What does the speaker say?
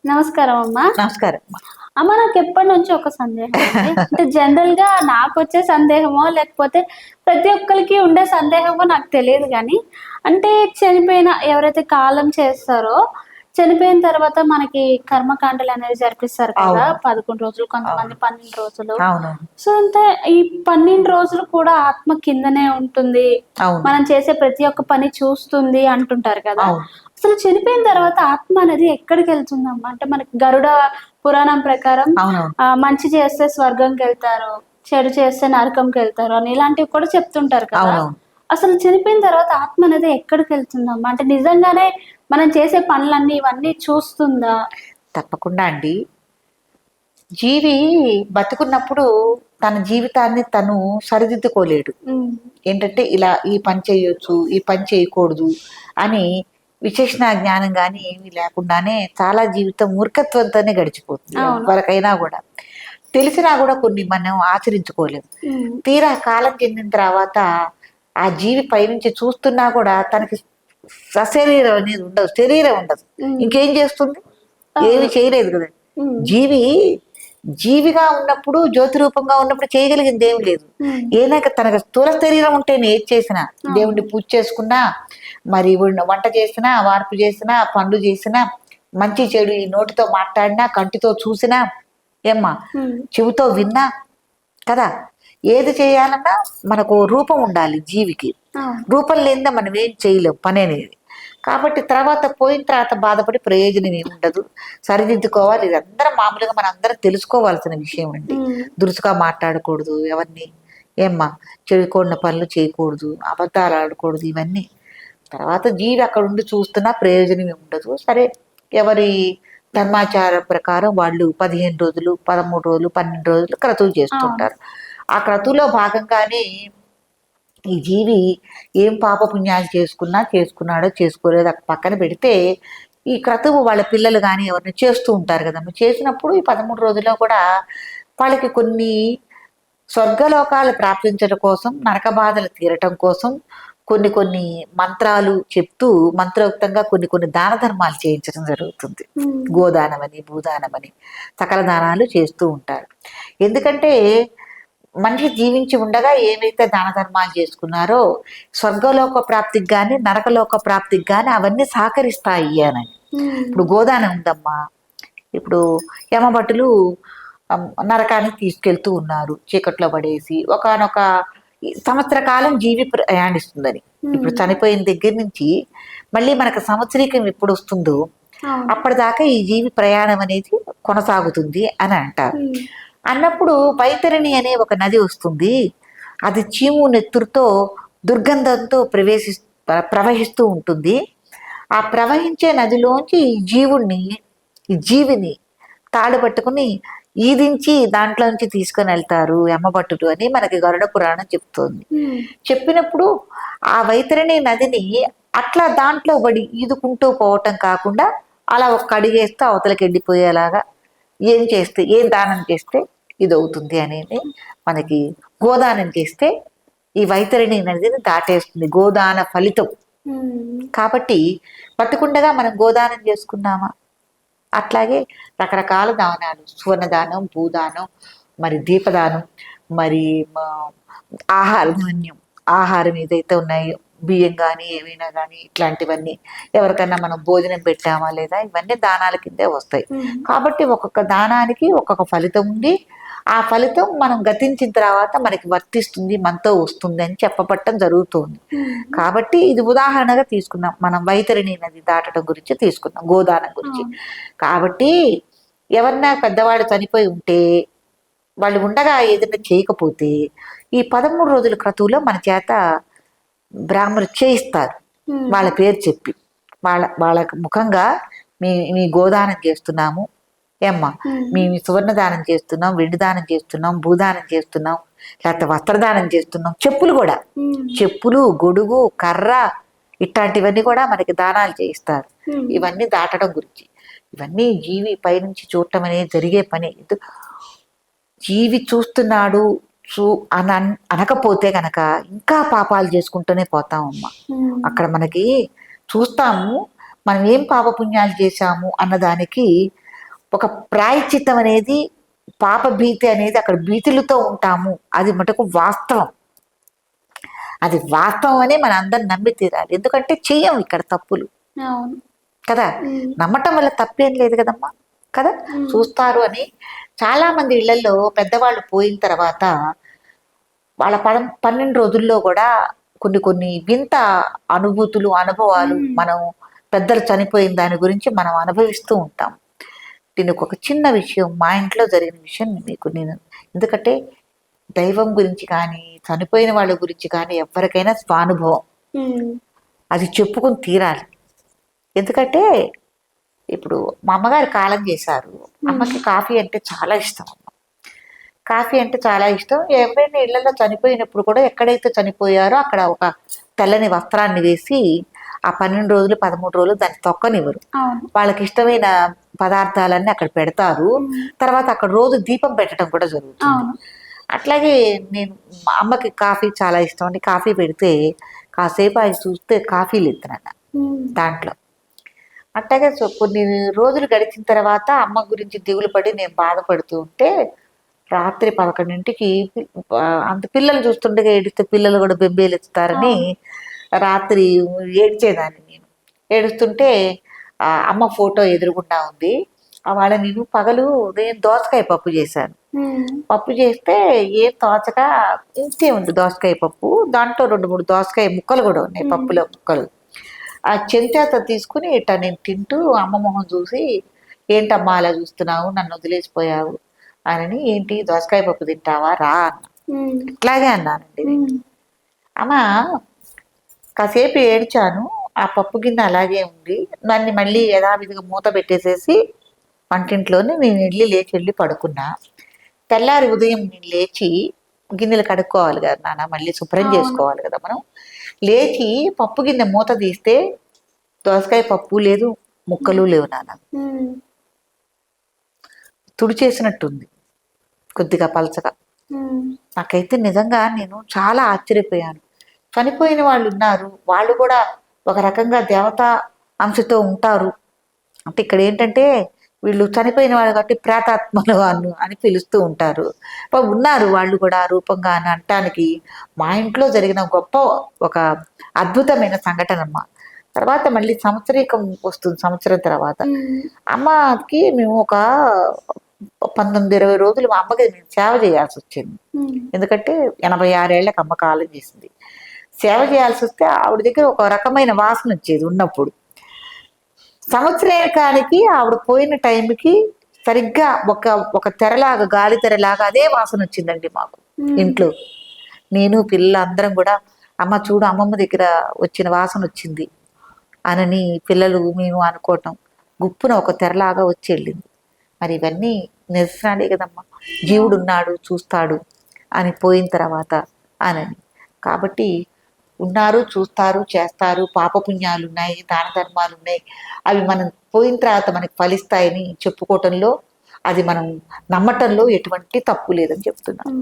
నమస్కారం అమ్మా. నమస్కారం. అమ్మ నాకు ఎప్పటి నుంచి ఒక సందేహం అండి. అంటే జనరల్ గా నాకు వచ్చే సందేహమో లేకపోతే ప్రతి ఒక్కరికి ఉండే సందేహమో నాకు తెలియదు కానీ, అంటే చనిపోయిన ఎవరైతే కాలం చేస్తారో చనిపోయిన తర్వాత మనకి కర్మకాండలు అనేది జరిపిస్తారు కదా. అవును. 11 రోజులు, కొంతమంది అవును. 12 రోజులు. అవును. సో అంటే ఈ 12 రోజులు కూడా ఆత్మ కిందనే ఉంటుంది, అవును. మనం చేసే ప్రతి ఒక్క పని చూస్తుంది అంటుంటారు కదా. అవును. అసలు చనిపోయిన తర్వాత ఆత్మ అనేది ఎక్కడికి వెళ్తుందమ్మా? అంటే మనకి గరుడ పురాణం ప్రకారం అవునవును. మంచి చేస్తే స్వర్గంకెళ్తారు, చెడు చేస్తే నరకంకెళ్తారు అని ఇలాంటివి కూడా చెప్తుంటారు కదా. అవునవును. అసలు చనిపోయిన తర్వాత ఆత్మ అనేది ఎక్కడికెళ్తుందమ్మా? అంటే నిజంగానే మనం చేసే పనులన్నీ ఇవన్నీ చూస్తుందా? తప్పకుండా అండి. జీవి బతుకున్నప్పుడు తన జీవితాన్ని తను సరిదిద్దుకోలేడు. హ్మ్. ఏంటంటే ఇలా ఈ పని చేయొచ్చు, ఈ పని చేయకూడదు అని విచక్షణ జ్ఞానం గాని ఏమీ లేకుండానే చాలా జీవితం మూర్ఖత్వంతోనే గడిచిపోతుంది. అవును. ఎవరికైనా కూడా. తెలిసినా కూడా కొన్ని మనం ఆచరించుకోలేము. హ్మ్. తీరా కాలం చెందిన తర్వాత ఆ జీవి పైనుంచి చూస్తున్నా కూడా తనకి సశరీరం అనేది ఉండదు, శరీరం ఉండదు. హ్మ్. ఇంకేం చేస్తుంది? ఏమి అవును. చేయలేదు కదా. హ్మ్. జీవి జీవిగా ఉన్నప్పుడు, జ్యోతి రూపంగా ఉన్నప్పుడు చేయగలిగింది ఏమి లేదు. హ్మ్. ఏనాక తనకు స్థూల శరీరం ఉంటేనే ఏది చేసినా, దేవుణ్ణి అవును. పూజ చేసుకున్నా, మరి వంట చేసినా, వార్పు చేసినా, పనులు చేసినా, మంచి చెడు ఈ నోటితో మాట్లాడినా, కంటితో చూసినా, ఏమ్మా హ్మ్. చెవితో విన్నా కదా. ఏది చేయాలన్నా మనకు ఓ రూపం ఉండాలి జీవికి. అవును. రూపం లేనిదే మనం ఏం చేయలేం పని అనేది. కాబట్టి తర్వాత పోయిన తర్వాత బాధపడి ప్రయోజనం ఏమి ఉండదు. సరిదిద్దుకోవాలి. ఇది అందరం మామూలుగా మనం అందరం తెలుసుకోవాల్సిన విషయం అండి. హ్మ్. దురుసుగా మాట్లాడకూడదు ఎవరిని. ఏమ్మా చెడుకోడిన పనులు చేయకూడదు, అబద్ధాలు ఆడకూడదు, ఇవన్నీ. తర్వాత జీవి అక్కడ ఉండి చూస్తున్నా ప్రయోజనం ఏమి ఉండదు. సరే, ఎవరి ధర్మాచారం ప్రకారం వాళ్ళు 15 రోజులు, 13 రోజులు, 12 రోజులు క్రతువులు అవును. చేస్తుంటారు. ఆ క్రతువులో భాగంగానే ఈ జీవి ఏం పాపపుణ్యాలు చేసుకున్నాడో చేసుకోలేదో అక్కడ పక్కన పెడితే, ఈ క్రతువు వాళ్ళ పిల్లలు కానీ ఎవరిని చేస్తూ ఉంటారు కదమ్మా. చేసినప్పుడు ఈ 13 రోజుల్లో కూడా వాళ్ళకి కొన్ని స్వర్గలోకాలు ప్రాప్తించడం కోసం, నరక బాధలు తీరటం కోసం కొన్ని కొన్ని మంత్రాలు చెప్తూ మంత్రోక్తంగా కొన్ని కొన్ని దాన ధర్మాలు చేయించడం జరుగుతుంది. హ్మ్. గోదానమని, భూదానమని సకల దానాలు చేస్తూ ఉంటారు. ఎందుకంటే మనిషి జీవించి ఉండగా ఏవైతే దాన ధర్మాలు చేసుకున్నారో స్వర్గలోక ప్రాప్తికి కానీ నరకలోక ప్రాప్తికి కానీ అవన్నీ సహకరిస్తాయి అని. హ్మ్. ఇప్పుడు గోదానం ఉందమ్మా. ఇప్పుడు యమభటులు నరకానికి తీసుకెళ్తూ ఉన్నారు చీకట్లో పడేసి. ఒకానొక సంవత్సర కాలం జీవి ప్రయాణిస్తుందని. ఇప్పుడు హ్మ్. చనిపోయిన దగ్గర నుంచి మళ్ళీ మనకు సంవత్సరీకం ఎప్పుడు వస్తుందో అవును. అప్పటిదాకా ఈ జీవి ప్రయాణం అనేది కొనసాగుతుంది అని అంటారు. హ్మ్. అన్నప్పుడు బైతరణి అనే ఒక నది వస్తుంది. అది చీము నెత్తురుతో దుర్గంధంతో ప్రవహిస్తూ ఉంటుంది. ఆ ప్రవహించే నదిలోంచి ఈ జీవిని తాడు పట్టుకుని ఈదించి దాంట్లోంచి తీసుకొని వెళ్తారు యమభట్టుడు అని మనకి గరుడ పురాణం చెప్తోంది. హ్మ్. చెప్పినప్పుడు ఆ వైతరణి నదిని అట్లా దాంట్లో పడి ఈదుకుంటూ పోవటం కాకుండా అలా ఒక్క అడిగేస్తే అవతలకి వెళ్ళిపోయేలాగా ఏం దానం చేస్తే ఇది అవుతుంది అనేది మనకి. గోదానం చేస్తే ఈ వైతరణి నదిని దాటేస్తుంది గోదాన ఫలితం. హ్మ్. కాబట్టి బతికుండగా మనం గోదానం చేసుకున్నామా? అట్లాగే రకరకాల దానాలు, సువర్ణదానం, భూదానం, మరి దీపదానం, మరి ఆహార ధాన్యం, ఆహారం ఏదైతే ఉన్నాయో బియ్యం కానీ ఏవైనా కానీ ఇట్లాంటివన్నీ ఎవరికైనా మనం భోజనం పెట్టామా లేదా, ఇవన్నీ దానాల కిందే వస్తాయి. హ్మ్. కాబట్టి ఒక్కొక్క దానానికి ఒక్కొక్క ఫలితం ఉంది. ఆ ఫలితం మనం గతించిన తర్వాత మనకి వర్తిస్తుంది, మనతో వస్తుంది అని చెప్పబట్టం జరుగుతుంది. హ్మ్. కాబట్టి ఇది ఉదాహరణగా తీసుకున్నాం. మనం వైతరణి నది దాటడం గురించి తీసుకున్నాం, గోదానం గురించి. అవును. కాబట్టి ఎవరన్నా పెద్దవాడు చనిపోయి ఉంటే, వాళ్ళు ఉండగా ఏదైనా చేయకపోతే ఈ 13 రోజుల క్రతువులో మన చేత బ్రాహ్మణులు చేయిస్తారు. హ్మ్. వాళ్ళ పేరు చెప్పి వాళ్ళ ముఖంగా మీ గోదానం చేస్తున్నాము ఏమ్మా, హ్మ్. మేము సువర్ణదానం చేస్తున్నాం, వెండి దానం చేస్తున్నాం, భూదానం చేస్తున్నాం, లేకపోతే వస్త్రదానం చేస్తున్నాం. చెప్పులు కూడా, హ్మ్. చెప్పులు, గొడుగు, కర్ర ఇట్లాంటివన్నీ కూడా మనకి దానాలు చేయిస్తారు. హ్మ్. ఇవన్నీ దాటడం గురించి. ఇవన్నీ జీవి పైనుంచి చూడటం అనేది జరిగే పని. జీవి చూస్తున్నాడు అనకపోతే కనుక ఇంకా పాపాలు చేసుకుంటూనే పోతామమ్మా. హ్మ్. అక్కడ మనకి చూస్తాము మనం ఏం పాపపుణ్యాలు చేశాము అన్నదానికి ఒక ప్రాయశ్చిత్తం అనేది, పాప భీతి అనేది అక్కడ భీతులతో ఉంటాము. అది మటుకు వాస్తవం. అది వాస్తవం అనే మన అందరం నమ్మి తీరాలి. ఎందుకంటే చెయ్యం ఇక్కడ తప్పులు అవును. కదా. నమ్మటం వల్ల తప్పేం లేదు కదమ్మా కదా. చూస్తారు అని చాలా మంది ఇళ్లలో పెద్దవాళ్ళు పోయిన తర్వాత వాళ్ళ 12 రోజుల్లో కూడా కొన్ని కొన్ని వింత అనుభూతులు, అనుభవాలు మనం పెద్దలు చనిపోయిన దాని గురించి మనం అనుభవిస్తూ ఉంటాం. దీనికి ఒక చిన్న విషయం, మా ఇంట్లో జరిగిన విషయం మీకు నేను, ఎందుకంటే దైవం గురించి కానీ చనిపోయిన వాళ్ళ గురించి కానీ ఎవరికైనా స్వానుభవం, అది చెప్పుకుని తీరాలి. ఎందుకంటే ఇప్పుడు మా అమ్మగారు కాలం చేశారు. అమ్మకి కాఫీ అంటే చాలా ఇష్టం. కాఫీ అంటే చాలా ఇష్టం. ఎవరైనా ఇళ్లలో చనిపోయినప్పుడు కూడా ఎక్కడైతే చనిపోయారో అక్కడ ఒక తెల్లని వస్త్రాన్ని వేసి ఆ 12 రోజులు 13 రోజులు దాన్ని తొక్కనివ్వరు. వాళ్ళకి ఇష్టమైన పదార్థాలన్నీ అక్కడ పెడతారు. తర్వాత అక్కడ రోజు దీపం పెట్టడం కూడా జరుగుతుంది. అట్లాగే నేను, మా అమ్మకి కాఫీ చాలా ఇష్టం అండి. కాఫీ పెడితే కాసేపు ఆయన చూస్తే కాఫీలు ఎత్తునన్న దాంట్లో. అట్లాగే కొన్ని రోజులు గడిచిన తర్వాత అమ్మ గురించి దిగులు పడి నేను బాధపడుతూ ఉంటే రాత్రి 11ంటికి అంత పిల్లలు చూస్తుండగా ఏడిస్తే పిల్లలు కూడా బెంబేలు ఎత్తుతారని రాత్రి ఏడ్చేదాన్ని. నేను ఏడుస్తుంటే అమ్మ ఫోటో ఎదురుగుండా ఉంది. వాళ్ళ నేను పగలు నేను దోసకాయ పప్పు చేశాను. పప్పు చేస్తే ఏం తోచక ఇంతే ఉంది దోసకాయ పప్పు. దాంట్లో 2-3 దోసకాయ ముక్కలు కూడా ఉన్నాయి, పప్పులో ముక్కలు. ఆ చెంచాత తీసుకుని ఇట్లా నేను తింటూ అమ్మ మొహం చూసి, ఏంటమ్మా అలా చూస్తున్నావు, నన్ను వదిలేసిపోయావు అని. ఏంటి దోసకాయ పప్పు తింటావా రా అన్న. ఇట్లాగే అన్నానండి. అమ్మ కాసేపు ఏడ్చాను. ఆ పప్పు గిన్నె అలాగే ఉంది. దాన్ని మళ్ళీ యథావిధిగా మూత పెట్టేసేసి వంటింట్లోనే నేను లేచి పడుకున్నా. తెల్లారి ఉదయం నేను లేచి గిన్నెలు కడుక్కోవాలి కదా నాన్న, మళ్ళీ శుభ్రం చేసుకోవాలి కదా మనం. లేచి పప్పు గిన్నె మూత తీస్తే దోసకాయ పప్పు లేదు, ముక్కలు లేవు నాన్న. తుడిచేసినట్టుంది కొద్దిగా పలచగా. నాకైతే నిజంగా నేను చాలా ఆశ్చర్యపోయాను. చనిపోయిన వాళ్ళు ఉన్నారు, వాళ్ళు కూడా ఒక రకంగా దేవతా అంశతో ఉంటారు. అంటే ఇక్కడ ఏంటంటే వీళ్ళు చనిపోయిన వాళ్ళు కాబట్టి ప్రేతాత్మలు అని పిలుస్తూ ఉంటారు. ఉన్నారు వాళ్ళు కూడా రూపంగా అని అనటానికి మా ఇంట్లో జరిగిన గొప్ప ఒక అద్భుతమైన సంఘటన అమ్మ. తర్వాత మళ్ళీ సంవత్సరీకం వస్తుంది. సంవత్సరం తర్వాత అమ్మకి మేము ఒక 19-20 రోజులు మా అమ్మకి నేను సేవ చేయాల్సి వచ్చింది. ఎందుకంటే 86 ఏళ్ళకి అమ్మ కాలం చేసింది. సేవ చేయాల్సి వస్తే ఆవిడ దగ్గర ఒక రకమైన వాసన వచ్చేది ఉన్నప్పుడు. సంవత్సరానికి ఆవిడ పోయిన టైంకి సరిగ్గా ఒక తెరలాగా, గాలి తెరలాగా అదే వాసన వచ్చిందండి మాకు ఇంట్లో. నేను పిల్లలు అందరం కూడా అమ్మ చూడు అమ్మమ్మ దగ్గర వచ్చిన వాసన వచ్చింది అని పిల్లలు మేము అనుకోవటం, గుప్పున ఒక తెరలాగా వచ్చి వెళ్ళింది. మరి ఇవన్నీ నిరసనాలే కదమ్మా. జీవుడు ఉన్నాడు, చూస్తాడు అని పోయిన తర్వాత అనని. కాబట్టి ఉన్నారు, చూస్తారు, చేస్తారు, పాపపుణ్యాలు ఉన్నాయి, దాన ధర్మాలు ఉన్నాయి. అవి మనం పోయిన తర్వాత మనకి ఫలిస్తాయని చెప్పుకోవటంలో, అది మనం నమ్మటంలో ఎటువంటి తప్పు లేదని చెప్తున్నాను.